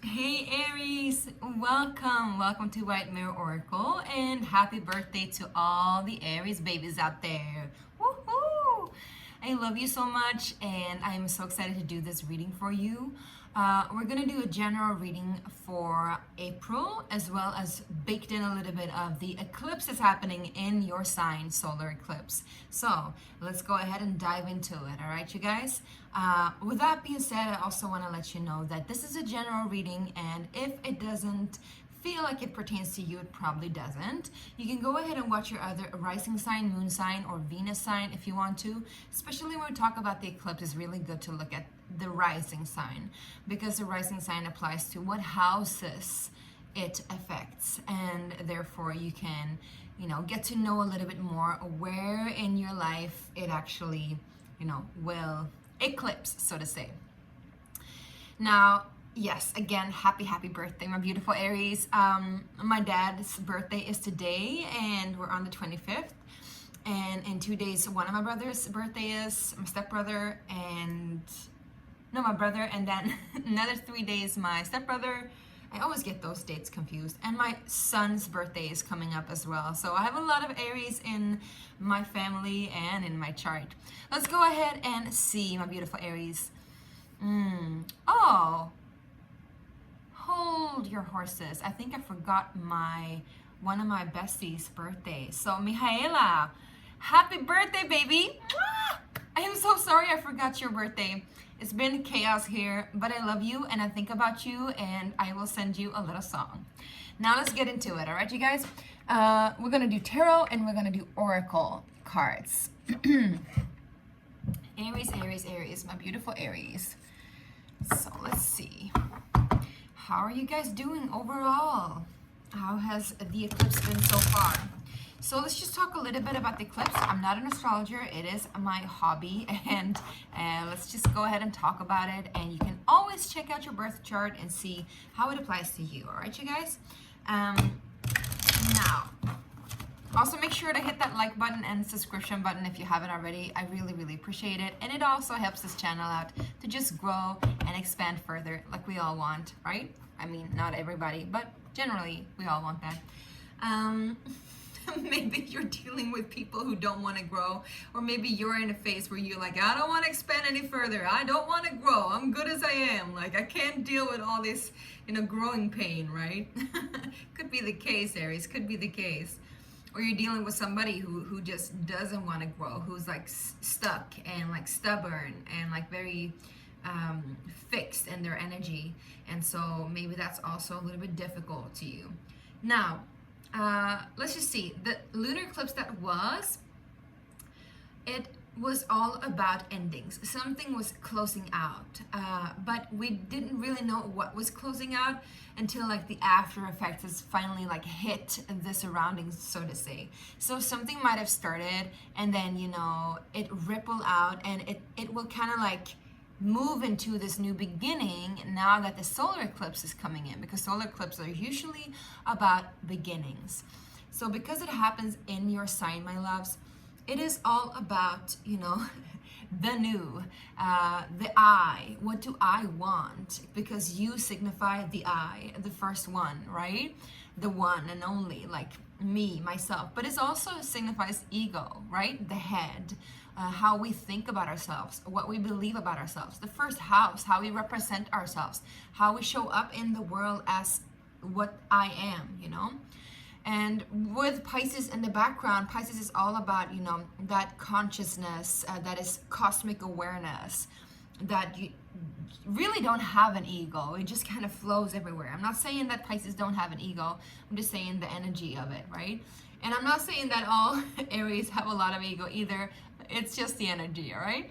Hey Aries, welcome to White Mirror Oracle, and happy birthday to all the Aries babies out there. Woohoo! I love you so much, and I am so excited to do this reading for you. We're gonna do a general reading for April, as well as baked in a little bit of the eclipse that's happening in your sign, solar eclipse. So let's go ahead and dive into it. All right, you guys. With that being said, I also want to let you know that this is a general reading, and if it doesn't feel like it pertains to you, it probably doesn't. You can go ahead and watch your other rising sign, moon sign, or Venus sign if you want to. Especially when we talk about the eclipse, it's really good to look at the rising sign, because the rising sign applies to what houses it affects, and therefore you can, get to know a little bit more where in your life it actually, will eclipse, so to say. Now, yes, again, happy birthday, my beautiful Aries. My dad's birthday is today, and we're on the 25th. And in 2 days, one of my brother's birthday is, my stepbrother, my brother, and then another 3 days, my stepbrother. I always get those dates confused. And my son's birthday is coming up as well. So I have a lot of Aries in my family and in my chart. Let's go ahead and see, my beautiful Aries. Oh, hold your horses. I think I forgot one of my besties' birthday. So Mihaela, happy birthday, baby. I am so sorry I forgot your birthday. It's been chaos here, but I love you and I think about you, and I will send you a little song. Now let's get into it, all right, you guys? We're gonna do tarot and we're gonna do oracle cards. Aries, my beautiful Aries. So let's see. How are you guys doing overall? How has the eclipse been so far? So let's just talk a little bit about the eclipse. I'm not an astrologer, it is my hobby, and let's just go ahead and talk about it. And you can always check out your birth chart and see how it applies to you, all right, you guys? Now, also make sure to hit that like button and subscription button if you haven't already. I really appreciate it. And it also helps this channel out to just grow and expand further like we all want, right? I mean, not everybody, but generally we all want that. Maybe you're dealing with people who don't want to grow, or maybe you're in a phase where you're like, I don't want to expand any further. I don't want to grow. I'm good as I am. Like, I can't deal with all this, growing pain, right? Could be the case, Aries. Could be the case. Or you're dealing with somebody who just doesn't want to grow, who's like stuck and like stubborn and like very fixed in their energy. And so maybe that's also a little bit difficult to you. Now, let's just see. The lunar eclipse it was all about endings. Something was closing out, but we didn't really know what was closing out until like the after effects has finally like hit the surroundings, so to say. So something might have started, and then it ripple out, and it will kind of like move into this new beginning now that the solar eclipse is coming in, because solar eclipses are usually about beginnings. So because it happens in your sign, my loves, it is all about, the new, the I. What do I want? Because you signify the I, the first one, right? The one and only, like me, myself. But it also signifies ego, right? The head. How we think about ourselves, what we believe about ourselves, the first house, how we represent ourselves, how we show up in the world as what I am, And with Pisces in the background, Pisces is all about, that consciousness, that is cosmic awareness, that you really don't have an ego. It just kind of flows everywhere. I'm not saying that Pisces don't have an ego. I'm just saying the energy of it, right? And I'm not saying that all Aries have a lot of ego either. It's just the energy, all right?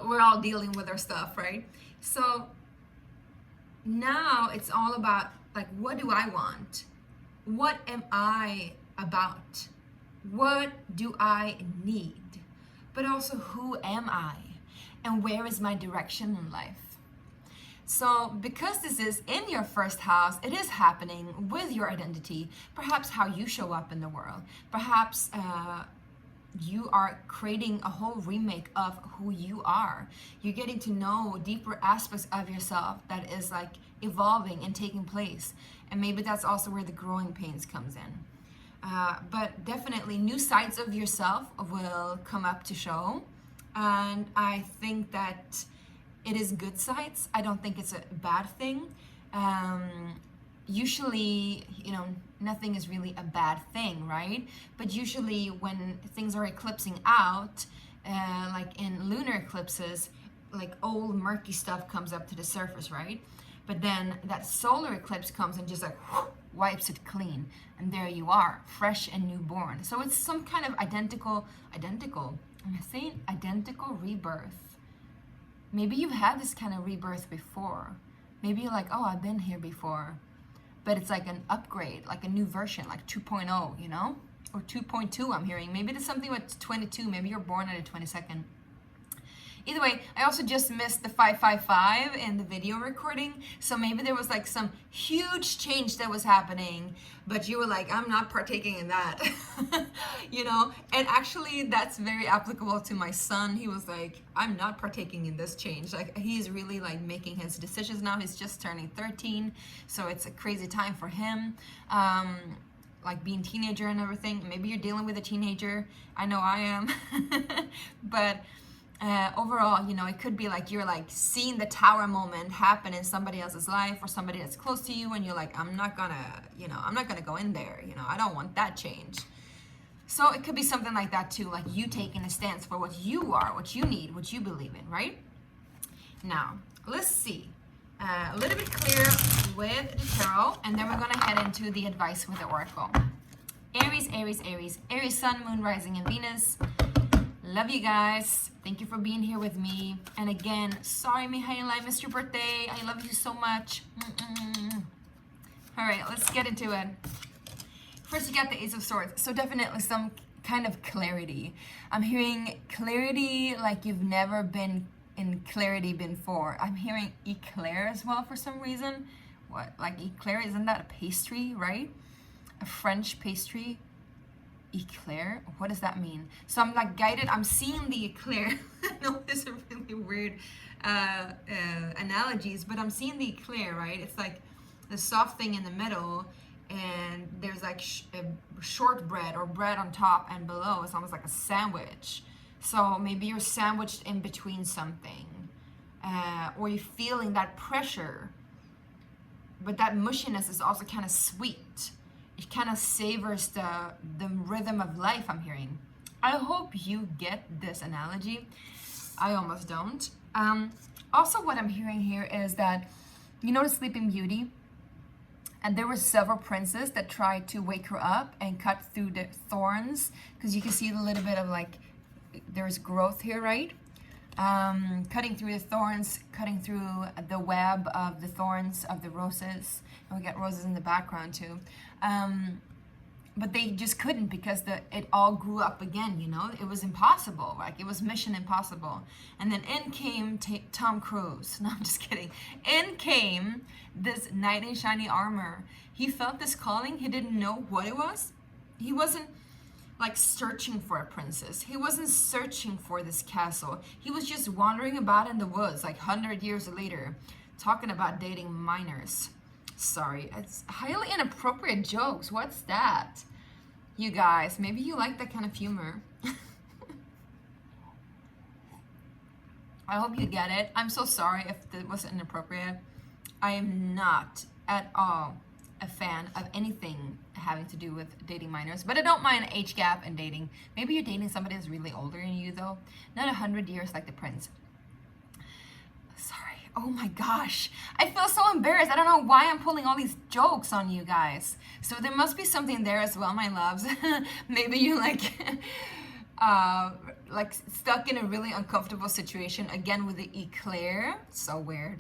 We're all dealing with our stuff, right? So now it's all about, like, what do I want? What am I about? What do I need? But also, who am I? And where is my direction in life? So because this is in your first house, it is happening with your identity, perhaps how you show up in the world, perhaps you are creating a whole remake of who you are. You're getting to know deeper aspects of yourself that is like evolving and taking place. And maybe that's also where the growing pains comes in. But definitely new sides of yourself will come up to show. And I think that it is good sides. I don't think it's a bad thing. Usually, nothing is really a bad thing, right? But usually when things are eclipsing out, like in lunar eclipses, like old murky stuff comes up to the surface, right? But then that solar eclipse comes and just like wipes it clean. And there you are, fresh and newborn. So it's some kind of identical, am I saying identical rebirth? Maybe you've had this kind of rebirth before. Maybe you're like, oh, I've been here before. But it's like an upgrade, like a new version, like 2.0, or 2.2 I'm hearing. Maybe there's something with 22, maybe you're born at a 22nd. Either way, I also just missed the 555 in the video recording. So maybe there was like some huge change that was happening, but you were like, I'm not partaking in that, And actually that's very applicable to my son. He was like, I'm not partaking in this change. Like he's really like making his decisions now. He's just turning 13. So it's a crazy time for him. Like being teenager and everything. Maybe you're dealing with a teenager. I know I am. But overall, it could be like you're like seeing the tower moment happen in somebody else's life or somebody that's close to you, and you're like, I'm not gonna go in there. I don't want that change. So it could be something like that too, like you taking a stance for what you are, what you need, what you believe in, right? Now, let's see. A little bit clearer with the tarot, and then we're gonna head into the advice with the oracle. Aries, Aries, Aries, Aries, Sun, Moon, Rising, and Venus. Love you guys. Thank you for being here with me. And again, sorry, Mihaela, I missed your birthday. I love you so much. All right, let's get into it. First, you got the Ace of Swords. So definitely some kind of clarity. I'm hearing clarity like you've never been in clarity before. I'm hearing eclair as well for some reason. What? Like eclair, isn't that a pastry, right? A French pastry. Eclair? What does that mean? So I'm like guided. I'm seeing the eclair. I know these are really weird analogies, but I'm seeing the eclair, right? It's like the soft thing in the middle, and there's like shortbread or bread on top and below. It's almost like a sandwich. So maybe you're sandwiched in between something, or you're feeling that pressure, but that mushiness is also kind of sweet. It kind of savors the rhythm of life, I'm hearing. I hope you get this analogy. I almost don't. Also, what I'm hearing here is that, the Sleeping Beauty? And there were several princes that tried to wake her up and cut through the thorns, because you can see a little bit of like, there's growth here, right? Cutting through the thorns, cutting through the web of the thorns of the roses. And we got roses in the background too. But they just couldn't, because it all grew up again, It was impossible, like it was mission impossible. And then in came Tom Cruise. No, I'm just kidding. In came this knight in shiny armor. He felt this calling. He didn't know what it was. He wasn't like searching for a princess. He wasn't searching for this castle. He was just wandering about in the woods like 100 years later, talking about dating minors. Sorry, it's highly inappropriate jokes. What's that? You guys, maybe you like that kind of humor. I hope you get it. I'm so sorry if it was inappropriate. I am not at all a fan of anything having to do with dating minors, but I don't mind age gap and dating. Maybe you're dating somebody that's really older than you though. Not 100 years like the prince. Sorry. Oh my gosh. I feel so embarrassed. I don't know why I'm pulling all these jokes on you guys. So there must be something there as well, my loves. Maybe you like stuck in a really uncomfortable situation again with the eclair. So weird.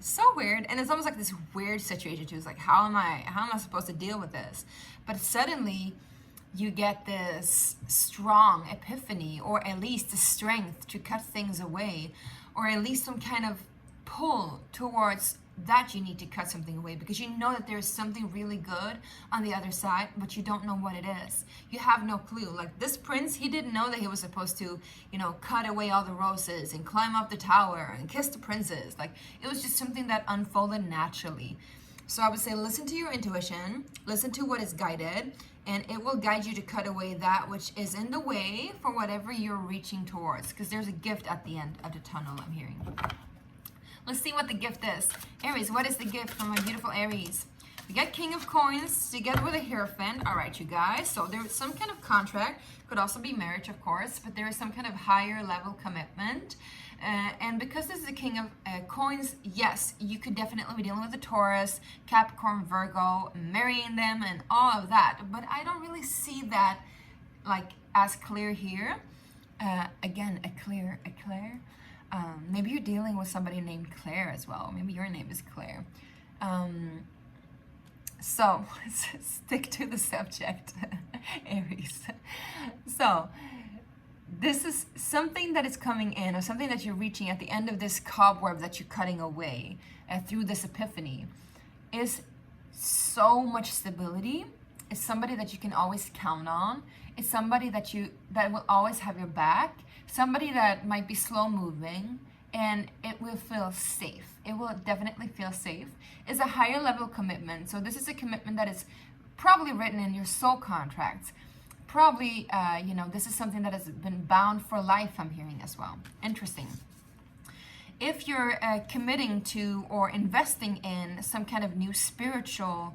And it's almost like this weird situation too. It's like, how am I supposed to deal with this? But suddenly you get this strong epiphany, or at least the strength to cut things away, or at least some kind of pull towards that you need to cut something away, because you know that there's something really good on the other side, but you don't know what it is. You have no clue. Like this prince, he didn't know that he was supposed to, you know, cut away all the roses and climb up the tower and kiss the princess. Like it was just something that unfolded naturally. So I would say listen to your intuition, listen to what is guided, and it will guide you to cut away that which is in the way for whatever you're reaching towards, because there's a gift at the end of the tunnel, I'm hearing. Let's see what the gift is. Aries, what is the gift from my beautiful Aries? We got King of Coins together with a Hierophant. All right, you guys. So there is some kind of contract. Could also be marriage, of course, but there is some kind of higher level commitment. And because this is the King of Coins, yes, you could definitely be dealing with a Taurus, Capricorn, Virgo, marrying them and all of that. But I don't really see that like as clear here. Again, Eclair. Maybe you're dealing with somebody named Claire as well. Maybe your name is Claire. So stick to the subject, Aries. So this is something that is coming in, or something that you're reaching at the end of this cobweb that you're cutting away through this epiphany, is so much stability. It's somebody that you can always count on. It's somebody that will always have your back. Somebody that might be slow moving, and it will feel safe. It will definitely feel safe. It's a higher level commitment. So this is a commitment that is probably written in your soul contracts. Probably, you know, this is something that has been bound for life, I'm hearing as well. Interesting. If you're committing to or investing in some kind of new spiritual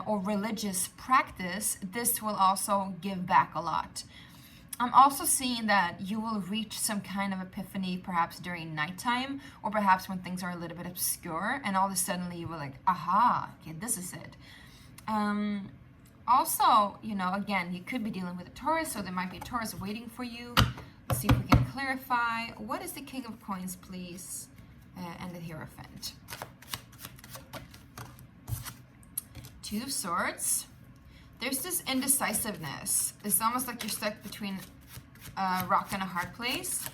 or religious practice, this will also give back a lot. I'm also seeing that you will reach some kind of epiphany perhaps during nighttime, or perhaps when things are a little bit obscure, and all of a sudden you will like, aha, okay, this is it. Also, you know, again, you could be dealing with a Taurus, so there might be a Taurus waiting for you. Let's see if we can clarify. What is the King of Coins, please? And the Hierophant. Two of Swords. There's this indecisiveness. It's almost like you're stuck between a rock and a hard place.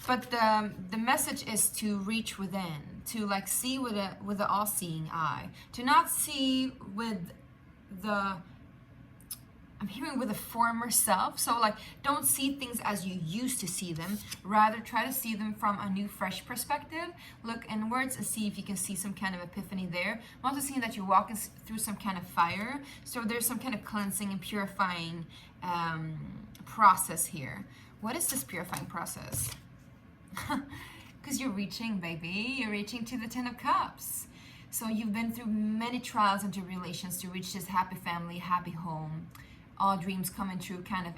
But the message is to reach within, to like see with the all-seeing eye, to not see with the, I'm hearing with the former self. So like, don't see things as you used to see them. Rather, try to see them from a new, fresh perspective. Look inwards and see if you can see some kind of epiphany there. I'm also seeing that you're walking through some kind of fire. So there's some kind of cleansing and purifying process here. What is this purifying process? Because you're reaching, baby. You're reaching to the 10 of Cups. So you've been through many trials and tribulations to reach this happy family, happy home, all dreams coming true kind of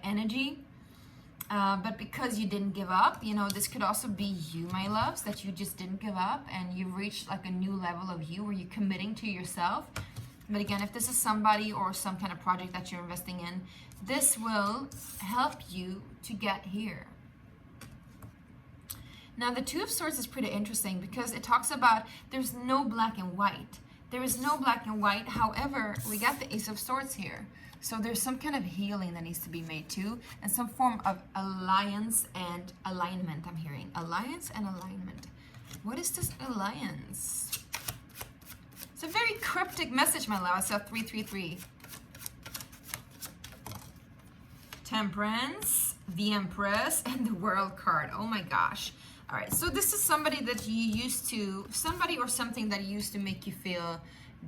energy. But because you didn't give up, you know, this could also be you, my loves, that you just didn't give up and you've reached like a new level of you where you're committing to yourself. But again, if this is somebody or some kind of project that you're investing in, this will help you to get here. Now, the Two of Swords is pretty interesting because it talks about there's no black and white. There is no black and white. However, we got the Ace of Swords here. So there's some kind of healing that needs to be made too, and some form of alliance and alignment, I'm hearing. Alliance and alignment. What is this alliance? It's a very cryptic message, my love. I saw 333. Temperance, the Empress, and the World card. Oh my gosh. All right, so this is somebody that you used to, somebody or something that used to make you feel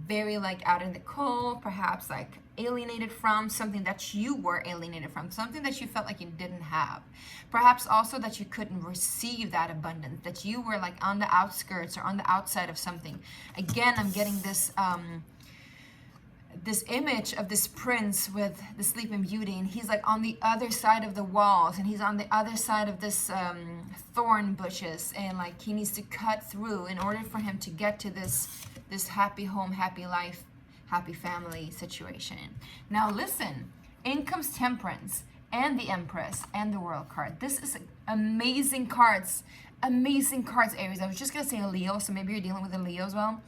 very like out in the cold, perhaps like alienated from, something that you were alienated from, something that you felt like you didn't have. Perhaps also that you couldn't receive that abundance, that you were like on the outskirts or on the outside of something. Again, I'm getting this this image of this prince with the Sleeping Beauty, and he's like on the other side of the walls, and he's on the other side of this thorn bushes, and like he needs to cut through in order for him to get to this happy home, happy life, happy family situation. Now listen, in comes Temperance and the Empress and the World card. This is amazing cards, Aries. I was just gonna say a Leo, so maybe you're dealing with a Leo as well.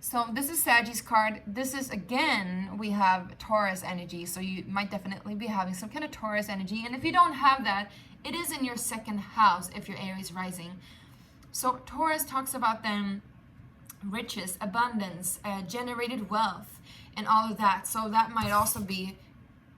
So this is Sagittarius card. This is, again, we have Taurus energy. So you might definitely be having some kind of Taurus energy. And if you don't have that, it is in your second house if you're Aries rising. So Taurus talks about then riches, abundance, generated wealth, and all of that. So that might also be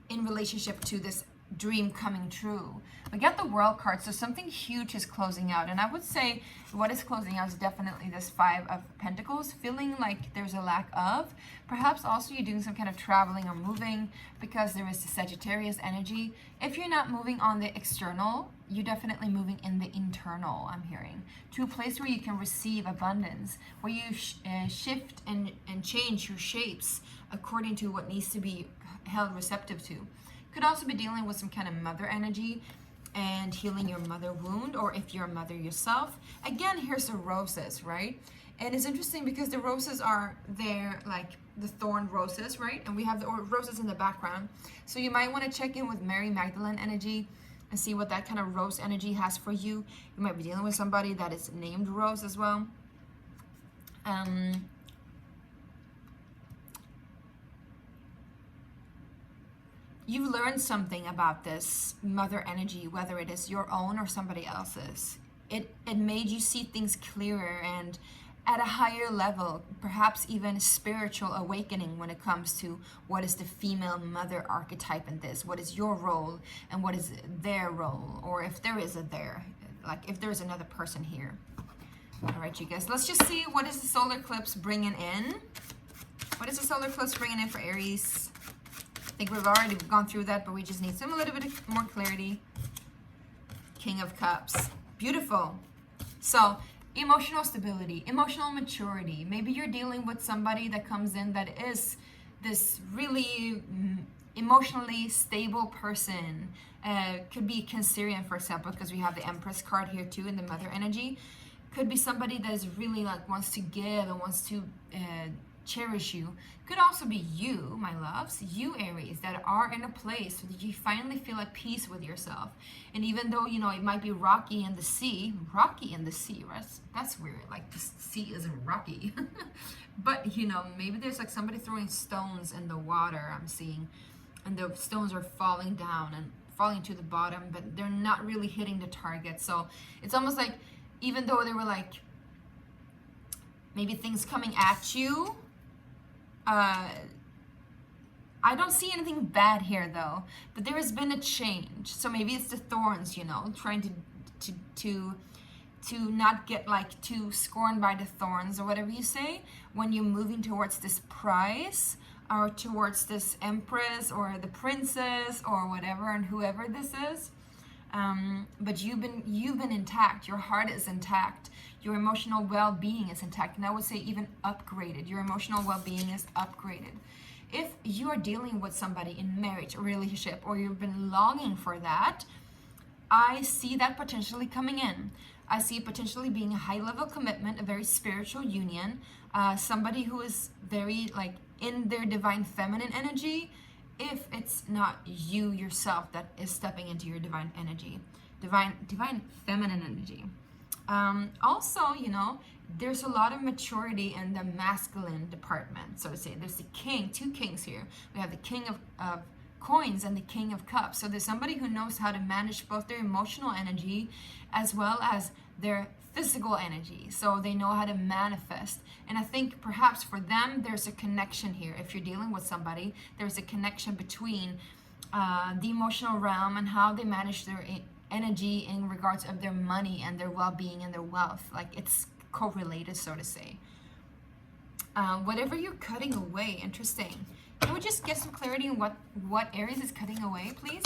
in relationship to this dream coming true. We get the World card, so something huge is closing out. And I would say what is closing out is definitely this Five of Pentacles, feeling like there's a lack of. Perhaps also you're doing some kind of traveling or moving, because there is the Sagittarius energy. If you're not moving on the external, you're definitely moving in the internal, I'm hearing, to a place where you can receive abundance, where you shift and change your shapes according to what needs to be held receptive to. Could also be dealing with some kind of mother energy and healing your mother wound, or if you're a mother yourself. Again, here's the roses, right? And it's interesting because the roses are there, like the thorn roses, right? And we have the roses in the background. So you might want to check in with Mary Magdalene energy and see what that kind of rose energy has for you. You might be dealing with somebody that is named Rose as well. You've learned something about this mother energy, whether it is your own or somebody else's. It made you see things clearer and at a higher level, perhaps even spiritual awakening when it comes to what is the female mother archetype in this, what is your role and what is their role, or if there is a there, like if there's another person here. All right, you guys, let's just see what is the solar eclipse bringing in. What is the solar eclipse bringing in for Aries? I think we've already gone through that, but we just need some a little bit more clarity. King of Cups. Beautiful. So emotional stability, emotional maturity. Maybe you're dealing with somebody that comes in that is this really emotionally stable person. Could be Cancerian, for example, because we have the Empress card here too in the mother energy. Could be somebody that is really like wants to give and wants to cherish you. Could also be you, my loves, you Aries, that are in a place that you finally feel at peace with yourself. And even though, you know, it might be rocky in the sea, right? That's weird, like the sea isn't rocky. But, you know, maybe there's like somebody throwing stones in the water, I'm seeing, and the stones are falling down and falling to the bottom, but they're not really hitting the target. So it's almost like, even though they were like, maybe things coming at you, I don't see anything bad here though, but there has been a change. So maybe it's the thorns, you know, trying to not get like too scorned by the thorns or whatever you say when you're moving towards this prize or towards this empress or the princess or whatever and whoever this is. But you've been intact. Your heart is intact. Your emotional well-being is intact. And I would say even upgraded. Your emotional well-being is upgraded. If you are dealing with somebody in marriage or relationship, or you've been longing for that, I see that potentially coming in. I see it potentially being a high-level commitment, a very spiritual union, somebody who is very like in their divine feminine energy, if it's not you yourself that is stepping into your divine energy, divine feminine energy. Also, you know, there's a lot of maturity in the masculine department, so to say. There's the king, two kings here. We have the king of coins and the king of cups. So there's somebody who knows how to manage both their emotional energy as well as their physical energy. So they know how to manifest. And I think perhaps for them, there's a connection here. If you're dealing with somebody, there's a connection between the emotional realm and how they manage their energy in regards of their money and their well-being and their wealth. Like it's correlated, so to say. Whatever you're cutting away, interesting. Can we just get some clarity on what Aries is cutting away, please?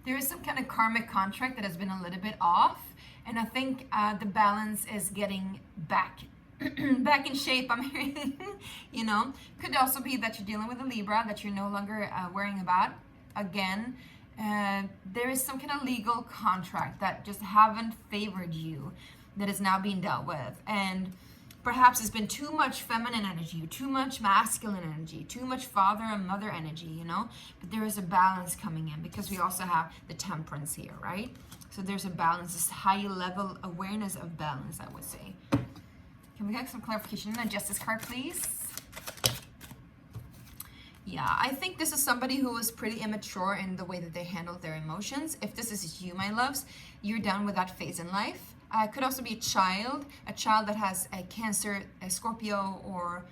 There is some kind of karmic contract that has been a little bit off. And I think the balance is getting back in shape, I'm hearing. You know, could also be that you're dealing with a Libra that you're no longer worrying about. Again, there is some kind of legal contract that just haven't favored you that is now being dealt with. And perhaps it's been too much feminine energy, too much masculine energy, too much father and mother energy, you know? But there is a balance coming in because we also have the temperance here, right? So there's a balance, this high level awareness of balance, I would say. Can we get some clarification on the Justice card, please? Yeah, I think this is somebody who is pretty immature in the way that they handle their emotions. If this is you, my loves, you're done with that phase in life. Could also be a child that has a Cancer, a Scorpio, or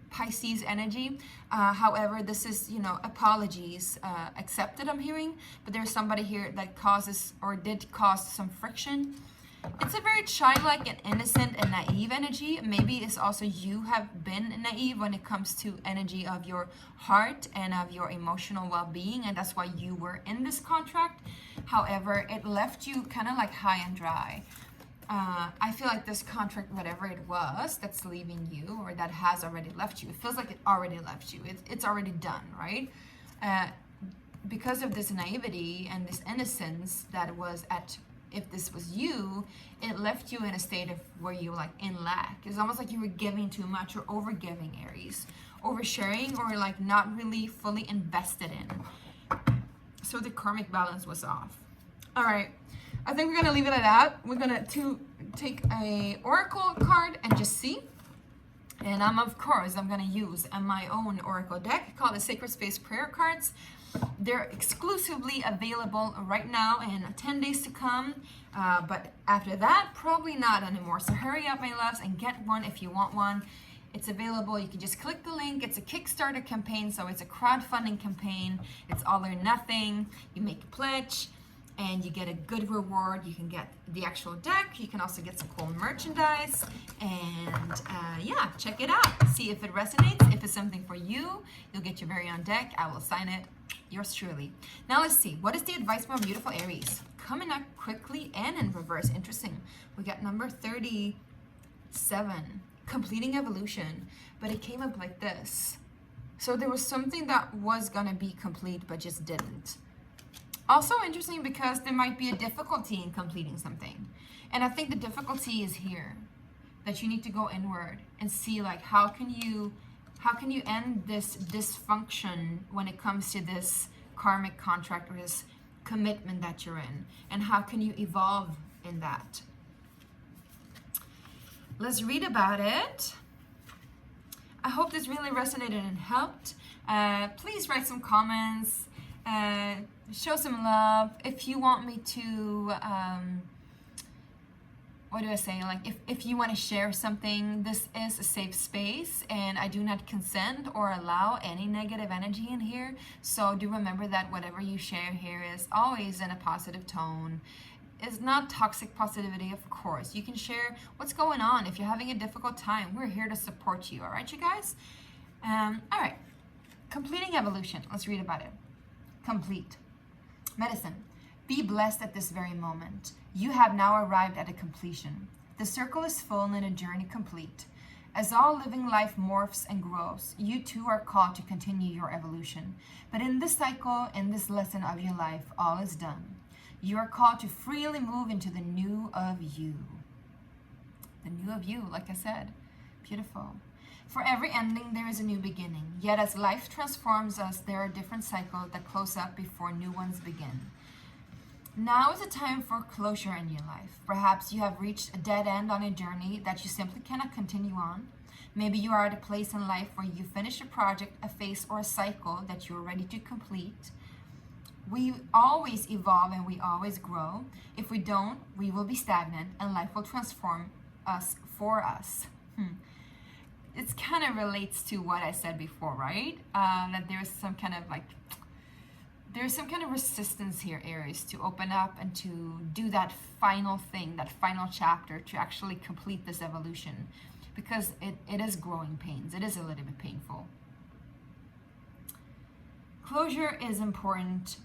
Pisces energy. However, this is, apologies accepted, I'm hearing, but there's somebody here that causes or did cause some friction. It's a very childlike and innocent and naive energy. Maybe it's also you have been naive when it comes to energy of your heart and of your emotional well-being, and that's why you were in this contract. However, it left you kind of like high and dry. I feel like this contract, whatever it was that's leaving you or that has already left you, it feels like it already left you. It's already done, right? Because of this naivety and this innocence that was if this was you, it left you in a state of where you like in lack. It's almost like you were giving too much or over giving, Aries. Oversharing or like not really fully invested in. So the karmic balance was off. All right. I think we're going to leave it at that. We're going to take a oracle card and just see. And I'm going to use my own oracle deck called the Sacred Space Prayer Cards. They're exclusively available right now and 10 days to come. But after that, probably not anymore. So hurry up, my loves, and get one if you want one. It's available. You can just click the link. It's a Kickstarter campaign, so it's a crowdfunding campaign. It's all or nothing. You make a pledge and you get a good reward. You can get the actual deck. You can also get some cool merchandise. And yeah, check it out. See if it resonates. If it's something for you, you'll get your very own deck. I will sign it. Yours truly. Now let's see. What is the advice from beautiful Aries? Coming up quickly and in reverse. Interesting. We got number 37. Completing evolution. But it came up like this. So there was something that was going to be complete but just didn't. Also interesting because there might be a difficulty in completing something. And I think the difficulty is here. That you need to go inward and see like how can you end this dysfunction when it comes to this karmic contract or this commitment that you're in? And how can you evolve in that? Let's read about it. I hope this really resonated and helped. Please write some comments. Show some love. If you want me to, what do I say? Like if you want to share something, this is a safe space and I do not consent or allow any negative energy in here. So do remember that whatever you share here is always in a positive tone. It's not toxic positivity, of course. You can share what's going on. If you're having a difficult time, we're here to support you. All right, you guys? All right. Completing evolution. Let's read about it. Complete. Medicine. Be blessed at this very moment. You have now arrived at a completion. The circle is full and a journey complete. As all living life morphs and grows, you too are called to continue your evolution. But in this cycle, in this lesson of your life, all is done. You are called to freely move into the new of you. The new of you, like I said. Beautiful. For every ending, there is a new beginning. Yet as life transforms us, there are different cycles that close up before new ones begin. Now is a time for closure in your life. Perhaps you have reached a dead end on a journey that you simply cannot continue on. Maybe you are at a place in life where you finish a project, a phase, or a cycle that you are ready to complete. We always evolve and we always grow. If we don't, we will be stagnant and life will transform us for us. It kind of relates to what I said before, right? That there's some kind of resistance here, Aries, to open up and to do that final thing, that final chapter, to actually complete this evolution, because it is growing pains. It is a little bit painful. Closure is important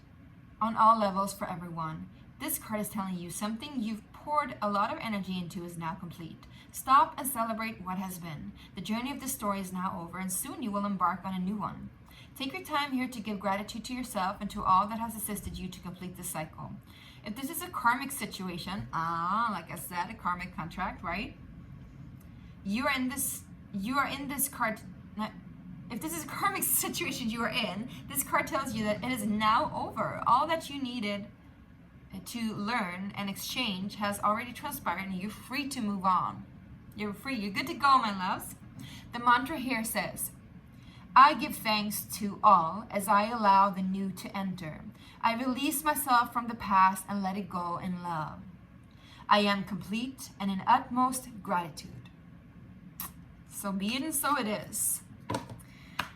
on all levels for everyone. This card is telling you something you've poured a lot of energy into is now complete. Stop and celebrate what has been. The journey of this story is now over, and soon you will embark on a new one. Take your time here to give gratitude to yourself and to all that has assisted you to complete this cycle. If this is a karmic situation, like I said, a karmic contract, right? You are in this card. If this is a karmic situation you are in, this card tells you that it is now over. All that you needed to learn and exchange has already transpired, and you're free to move on. You're free. You're good to go, my loves. The mantra here says, I give thanks to all as I allow the new to enter. I release myself from the past and let it go in love. I am complete and in utmost gratitude. So be it and so it is.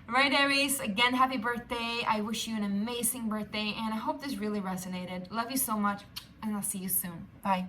Right, Aries, again, happy birthday. I wish you an amazing birthday, and I hope this really resonated. Love you so much, and I'll see you soon. Bye.